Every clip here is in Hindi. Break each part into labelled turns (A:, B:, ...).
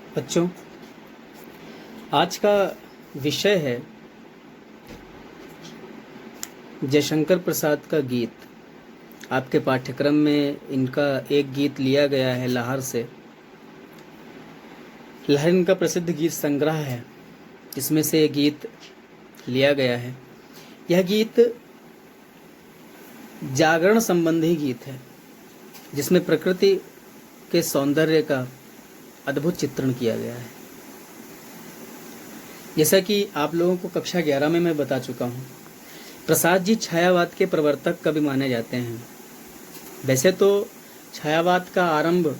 A: बच्चों, आज का विषय है जयशंकर प्रसाद का गीत। आपके पाठ्यक्रम में इनका एक गीत लिया गया है लाहर से। लाहर इनका प्रसिद्ध गीत संग्रह है, इसमें से एक गीत लिया गया है। यह गीत जागरण संबंधी गीत है, जिसमें प्रकृति के सौंदर्य का अद्भुत चित्रण किया गया है। जैसा कि आप लोगों को कक्षा 11 में मैं बता चुका हूँ, प्रसाद जी छायावाद के प्रवर्तक कवि माने जाते हैं। वैसे तो छायावाद का आरंभ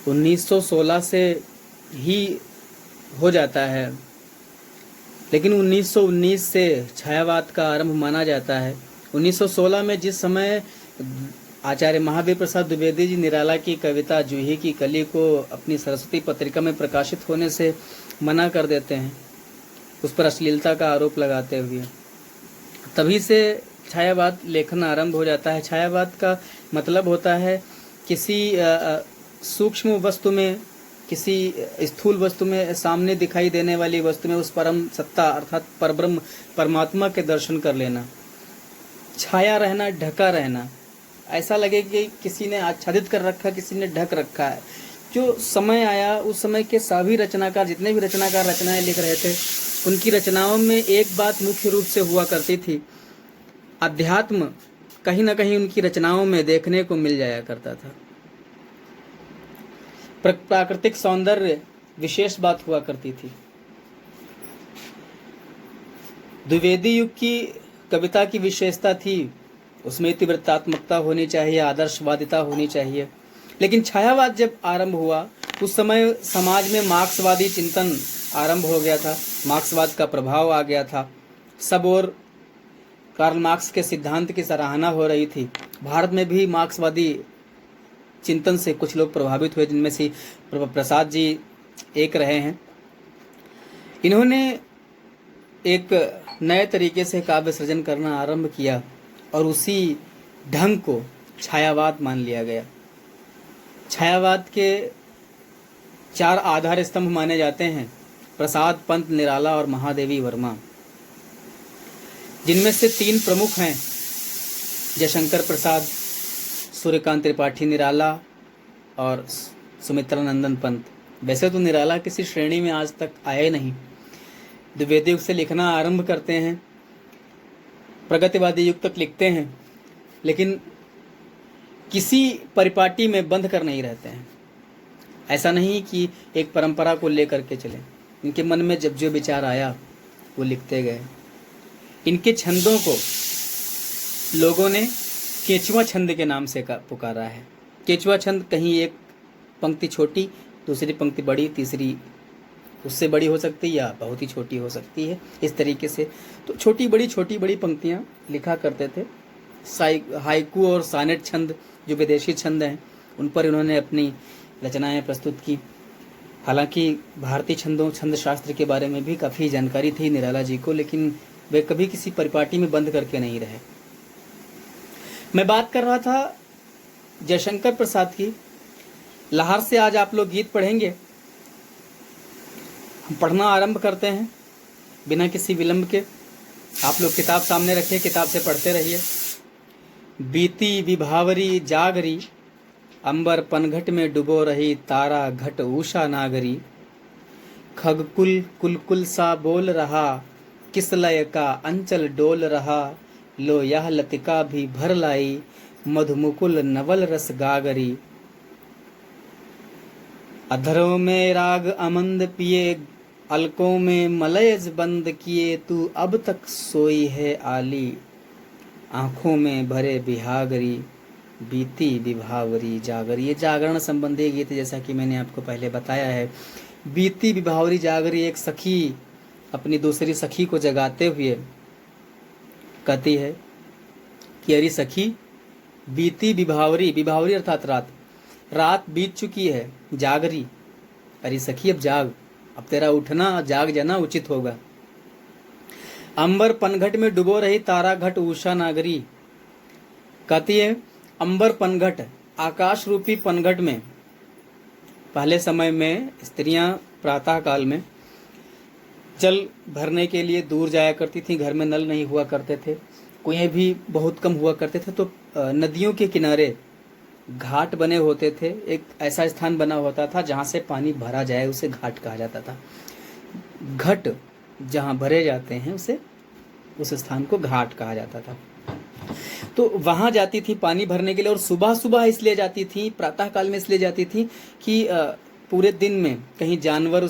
A: 1916 से ही हो जाता है, लेकिन 1919 से छायावाद का आरंभ माना जाता है। 1916 में जिस समय आचार्य महावीर प्रसाद द्विवेदी जी निराला की कविता जूही की कली को अपनी सरस्वती पत्रिका में प्रकाशित होने से मना कर देते हैं, उस पर अश्लीलता का आरोप लगाते हुए, तभी से छायावाद लेखन आरंभ हो जाता है। छायावाद का मतलब होता है किसी सूक्ष्म वस्तु में, किसी स्थूल वस्तु में, सामने दिखाई देने वाली वस्तु में उस परम सत्ता अर्थात परब्रह्म परमात्मा के दर्शन कर लेना। छाया रहना, ढका रहना, ऐसा लगे कि किसी ने आच्छादित कर रखा, किसी ने ढक रखा है। जो समय आया, उस समय के सभी रचनाकार, जितने भी रचनाकार रचनाएं लिख रहे थे, उनकी रचनाओं में एक बात मुख्य रूप से हुआ करती थी, अध्यात्म कहीं ना कहीं उनकी रचनाओं में देखने को मिल जाया करता था। प्राकृतिक सौंदर्य विशेष बात हुआ करती थी। द्विवेदी युग की कविता की विशेषता थी, उसमें तीव्रतात्मकता होनी चाहिए, आदर्शवादिता होनी चाहिए। लेकिन छायावाद जब आरंभ हुआ, उस समय समाज में मार्क्सवादी चिंतन आरंभ हो गया था, मार्क्सवाद का प्रभाव आ गया था। सब और कार्ल मार्क्स के सिद्धांत की सराहना हो रही थी। भारत में भी मार्क्सवादी चिंतन से कुछ लोग प्रभावित हुए, जिनमें से प्रसाद जी एक रहे हैं। इन्होंने एक नए तरीके से काव्य सृजन करना आरंभ किया और उसी ढंग को छायावाद मान लिया गया। छायावाद के 4 आधार स्तंभ माने जाते हैं, प्रसाद, पंत, निराला और महादेवी वर्मा, जिनमें से 3 प्रमुख हैं, जयशंकर प्रसाद, सूर्यकांत त्रिपाठी निराला और सुमित्रा नंदन पंत। वैसे तो निराला किसी श्रेणी में आज तक आए नहीं, द्विवेदी युग से लिखना आरंभ करते हैं, प्रगतिवादी युग तक लिखते हैं, लेकिन किसी परिपाटी में बंध कर नहीं रहते हैं। ऐसा नहीं कि एक परंपरा को लेकर के चले, इनके मन में जब जो विचार आया वो लिखते गए। इनके छंदों को लोगों ने केचुआ छंद के नाम से पुकारा है। केचुआ छंद, कहीं एक पंक्ति छोटी, दूसरी पंक्ति बड़ी, तीसरी उससे बड़ी हो सकती है या बहुत ही छोटी हो सकती है, इस तरीके से तो छोटी बड़ी पंक्तियां लिखा करते थे। हाइकू और सानेट छंद जो विदेशी छंद हैं, उन पर इन्होंने अपनी रचनाएं प्रस्तुत की। हालांकि भारतीय छंद शास्त्र के बारे में भी काफ़ी जानकारी थी निराला जी को, लेकिन वे कभी किसी परिपाटी में बंद करके नहीं रहे। मैं बात कर रहा था जयशंकर प्रसाद की। लाहर से आज आप लोग गीत पढ़ेंगे। हम पढ़ना आरंभ करते हैं बिना किसी विलंब के। आप लोग किताब सामने रखिए, किताब से पढ़ते रहिए। बीती विभावरी जागरी, अंबर पनघट में डुबो रही तारा घट उषा नागरी। खगकुल कुलकुल सा बोल रहा, किस लय का अंचल डोल रहा। लो यह लतिका भी भर लाई, मधुमुकुल नवल रस गागरी। अधरों में राग अमंद पिए, अलकों में मलयज बंद किए। तू अब तक सोई है आली, आंखों में भरे बिहागरी। बीती विभावरी जागरी, ये जागरण संबंधी गीत, जैसा कि मैंने आपको पहले बताया है। बीती विभावरी जागरी, एक सखी अपनी दूसरी सखी को जगाते हुए कहती है कि अरे सखी, बीती विभावरी, विभावरी अर्थात रात, रात बीत चुकी है, जागरी, अरे सखी अब जाग, अब तेरा उठना, जाग जाना उचित होगा। अंबर पनघट में डुबो रही तारा घट उषा नागरी, कहती है अंबर पनघट, आकाश रूपी पनघट में पहले समय में स्त्रियां प्रातः काल में जल भरने के लिए दूर जाया करती थी। घर में नल नहीं हुआ करते थे, कुएं भी बहुत कम हुआ करते थे, तो नदियों के किनारे घाट बने होते थे। एक ऐसा स्थान बना होता था जहाँ से पानी भरा जाए, उसे घाट कहा जाता था। घट जहाँ भरे जाते हैं उसे, उस स्थान को घाट कहा जाता था। तो वहाँ जाती थी पानी भरने के लिए, और सुबह सुबह इसलिए जाती थी, प्रातः काल में इसलिए जाती थी कि पूरे दिन में कहीं जानवर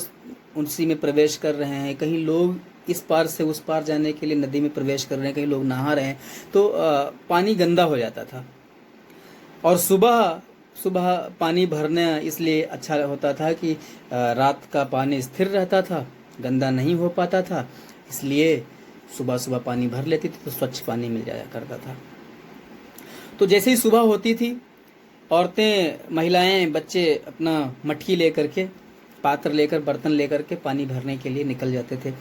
A: उसी में प्रवेश कर रहे हैं, कहीं लोग इस पार से उस पार जाने के लिए नदी में प्रवेश कर रहे हैं, कहीं लोग नहा रहे हैं, तो पानी गंदा हो जाता था। और सुबह सुबह पानी भरना इसलिए अच्छा होता था कि रात का पानी स्थिर रहता था, गंदा नहीं हो पाता था, इसलिए सुबह सुबह पानी भर लेती थी तो स्वच्छ पानी मिल जाया करता था। तो जैसे ही सुबह होती थी, औरतें, महिलाएं, बच्चे अपना मटकी लेकर के, पात्र लेकर, बर्तन लेकर के पानी भरने के लिए निकल जाते थे।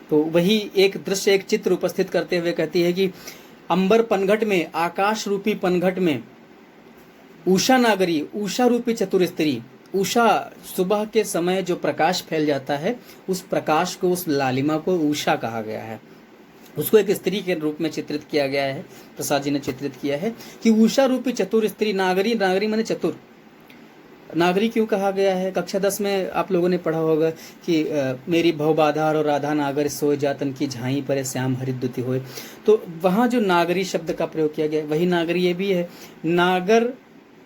A: तो वही एक दृश्य, एक चित्र उपस्थित करते हुए कहती है कि अंबर पनघट में, आकाश रूपी पनघट में उषा नागरी, उषा रूपी चतुर स्त्री। उषा, सुबह के समय जो प्रकाश फैल जाता है, उस प्रकाश को, उस लालिमा को उषा कहा गया है। उसको एक स्त्री के रूप में चित्रित किया गया है, प्रसाद जी ने चित्रित किया है कि उषा रूपी चतुर स्त्री। नागरी, नागरी माने चतुर। नागरी क्यों कहा गया है? कक्षा 10 में आप लोगों ने पढ़ा होगा कि मेरी भवबाधार और राधा नागर सोए जातन की झाई पर श्याम हरिद्युति होए। तो वहाँ जो नागरी शब्द का प्रयोग किया गया, वही नागरी ये भी है। नागर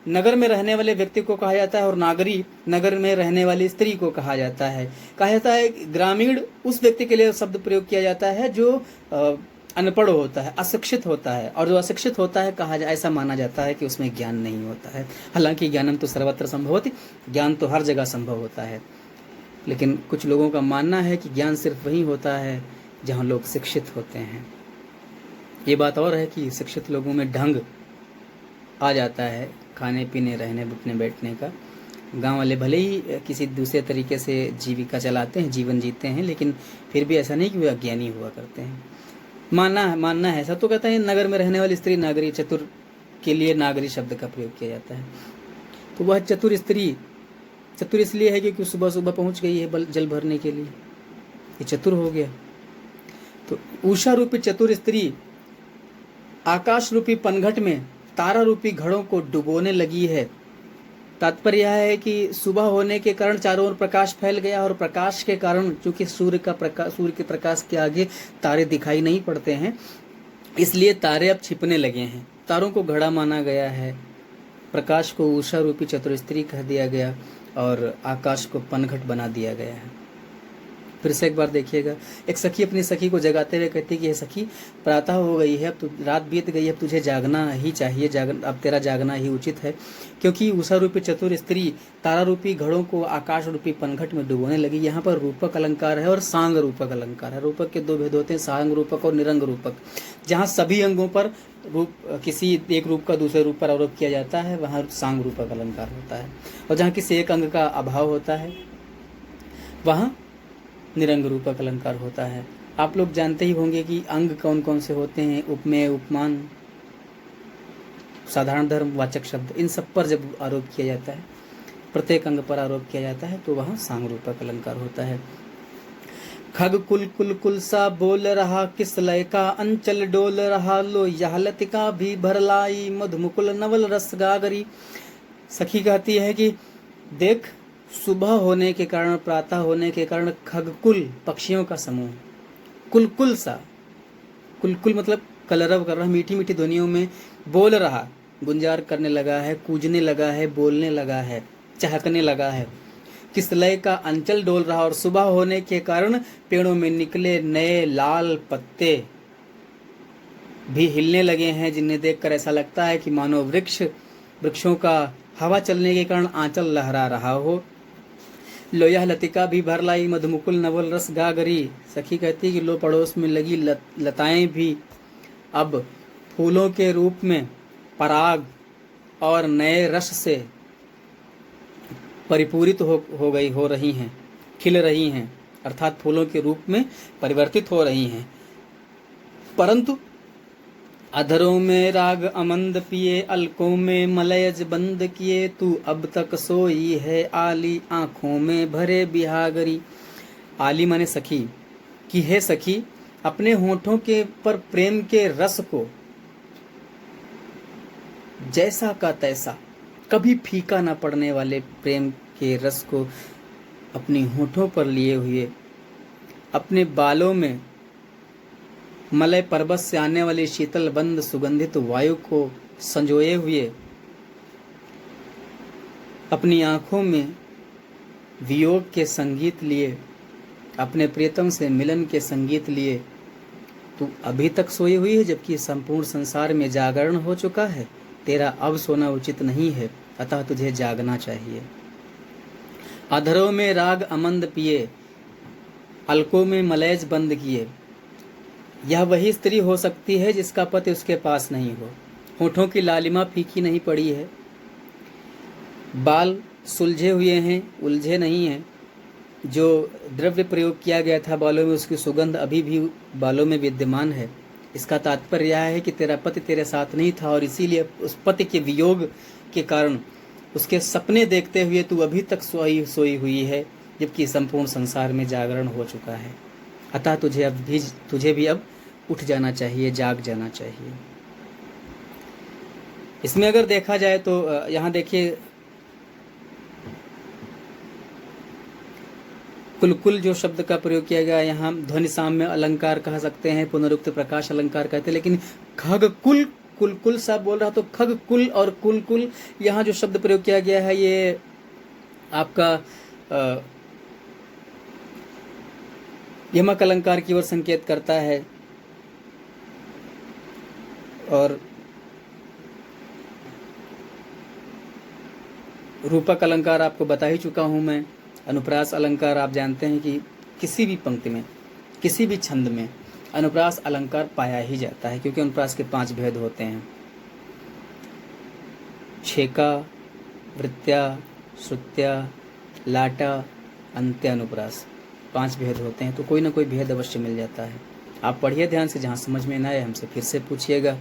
A: नगर में रहने वाले व्यक्ति को कहा जाता है, और नागरी नगर में रहने वाली स्त्री को कहा जाता है। कहा जाता है ग्रामीण उस व्यक्ति के लिए शब्द प्रयोग किया जाता है जो अनपढ़ होता है, अशिक्षित होता है, और जो अशिक्षित होता है ऐसा माना जाता है कि उसमें ज्ञान नहीं होता है। हालांकि ज्ञानम तो सर्वत्र संभवति, ज्ञान तो हर जगह संभव होता है, लेकिन कुछ लोगों का मानना है कि ज्ञान सिर्फ वहीं होता है जहाँ लोग शिक्षित होते हैं। ये बात और है कि शिक्षित लोगों में ढंग आ जाता है, खाने पीने, रहने उठने बैठने का। गांव वाले भले ही किसी दूसरे तरीके से जीविका चलाते हैं, जीवन जीते हैं, लेकिन फिर भी ऐसा नहीं कि वे अज्ञानी हुआ करते हैं। मानना है ऐसा। तो कहता है नगर में रहने वाली स्त्री नागरी, चतुर के लिए नागरी शब्द का प्रयोग किया जाता है। तो वह चतुर स्त्री, चतुर इसलिए है कि सुबह सुबह पहुंच गई है जल भरने के लिए, ये चतुर हो गया। तो उषा रूपी चतुर स्त्री आकाश रूपी पनघट में तारा रूपी घड़ों को डुबोने लगी है। तात्पर्य यह है कि सुबह होने के कारण चारों ओर प्रकाश फैल गया, और प्रकाश के कारण, चूंकि सूर्य के प्रकाश के आगे तारे दिखाई नहीं पड़ते हैं, इसलिए तारे अब छिपने लगे हैं। तारों को घड़ा माना गया है, प्रकाश को उषा रूपी चतुर स्त्री कह दिया गया, और आकाश को पनघट बना दिया गया है। फिर से एक बार देखिएगा, एक सखी अपनी सखी को जगाते हुए कहती कि ये सखी, प्रातः हो गई है, अब तो रात बीत गई है, अब तुझे जागना ही चाहिए, अब तेरा जागना ही उचित है, क्योंकि उषा रूपी चतुर स्त्री तारा रूपी घड़ों को आकाश रूपी पनघट में डुबोने लगी। यहाँ पर रूपक अलंकार है और सांग रूपक अलंकार है। रूपक के दो भेद होते हैं, सांग रूपक और निरंग रूपक। जहाँ सभी अंगों पर किसी एक रूप का दूसरे रूप पर आरोप किया जाता है, वहाँ सांग रूपक अलंकार होता है, और जहाँ किसी एक अंग का अभाव होता है वहाँ निरंग रूपक अलंकार होता है। आप लोग जानते ही होंगे कि अंग कौन कौन से होते हैं, उपमेय, उपमान, साधारण धर्म, वाचक शब्द, इन सब पर जब आरोप किया जाता है, प्रत्येक अंग पर आरोप किया जाता है, तो वहाँ सांग रूपक अलंकार होता है। खग कुल कुल कुल सा बोल रहा, किस लय का अंचल डोल रहा, लो यह लतिका भी भरलाई, मधुमुकुल नवल रस गागरी। सखी कहती है कि देख, सुबह होने के कारण, प्रातः होने के कारण खगकुल, पक्षियों का समूह, कुलकुल सा, कुलकुल मतलब कलरव कर रहा, मीठी मीठी ध्वनियों में बोल रहा, गुंजार करने लगा है, कूजने लगा है, बोलने लगा है, चहकने लगा है। किस लय का अंचल डोल रहा, और सुबह होने के कारण पेड़ों में निकले नए लाल पत्ते भी हिलने लगे हैं, जिन्हें देखकर ऐसा लगता है कि मानो वृक्षों का हवा चलने के कारण आंचल लहरा रहा हो। लोया लतिका भी भर लाई, मधुमुकुल नवल रस गागरी। सखी कहती कि लो पड़ोस में लगी लताएं भी अब फूलों के रूप में पराग और नए रस से परिपूरित हो रही हैं, खिल रही हैं, अर्थात फूलों के रूप में परिवर्तित हो रही हैं। परंतु अधरों में राग अमंद पिए, अलकों में मलयज बंद किए, तू अब तक सोई है आली, आंखों में भरे बिहागरी। आली माने सखी, कि हे सखी, अपने होठों के पर प्रेम के रस को जैसा का तैसा, कभी फीका ना पड़ने वाले प्रेम के रस को अपनी होठों पर लिए हुए, अपने बालों में मलय पर्वत से आने वाली शीतल बंद सुगंधित वायु को संजोए हुए, अपनी आंखों में वियोग के संगीत लिए, अपने प्रियतम से मिलन के संगीत लिए तू अभी तक सोई हुई है, जबकि संपूर्ण संसार में जागरण हो चुका है। तेरा अब सोना उचित नहीं है, अतः तुझे जागना चाहिए। अधरों में राग अमंद पिए, अलकों में मलयज बंद किए। यह वही स्त्री हो सकती है जिसका पति उसके पास नहीं हो। होठों की लालिमा फीकी नहीं पड़ी है, बाल सुलझे हुए हैं, उलझे नहीं हैं। जो द्रव्य प्रयोग किया गया था बालों में, उसकी सुगंध अभी भी बालों में विद्यमान है। इसका तात्पर्य यह है कि तेरा पति तेरे साथ नहीं था और इसीलिए उस पति के वियोग के कारण उसके सपने देखते हुए तू अभी तक सोई हुई है, जबकि संपूर्ण संसार में जागरण हो चुका है। अतः तुझे भी अब उठ जाना चाहिए, जाग जाना चाहिए। इसमें अगर देखा जाए तो यहाँ देखिए, कुलकुल जो शब्द का प्रयोग किया गया, यहाँ ध्वनि साम्य अलंकार कह सकते हैं, पुनरुक्त प्रकाश अलंकार कहते हैं। लेकिन खगकुल, कुलकुल साहब बोल रहा तो खगकुल और कुलकुल, यहाँ जो शब्द प्रयोग किया गया है ये आपका यमक अलंकार की ओर संकेत करता है। और रूपक अलंकार आपको बता ही चुका हूं मैं। अनुप्रास अलंकार आप जानते हैं कि किसी भी पंक्ति में, किसी भी छंद में अनुप्रास अलंकार पाया ही जाता है, क्योंकि अनुप्रास के 5 भेद होते हैं। छेका, वृत्या, श्रुत्या, लाटा, अंत्य अनुप्रास, 5 भेद होते हैं। तो कोई ना कोई भेद अवश्य मिल जाता है। आप पढ़िए ध्यान से, जहाँ समझ में ना आए हमसे फिर से पूछिएगा।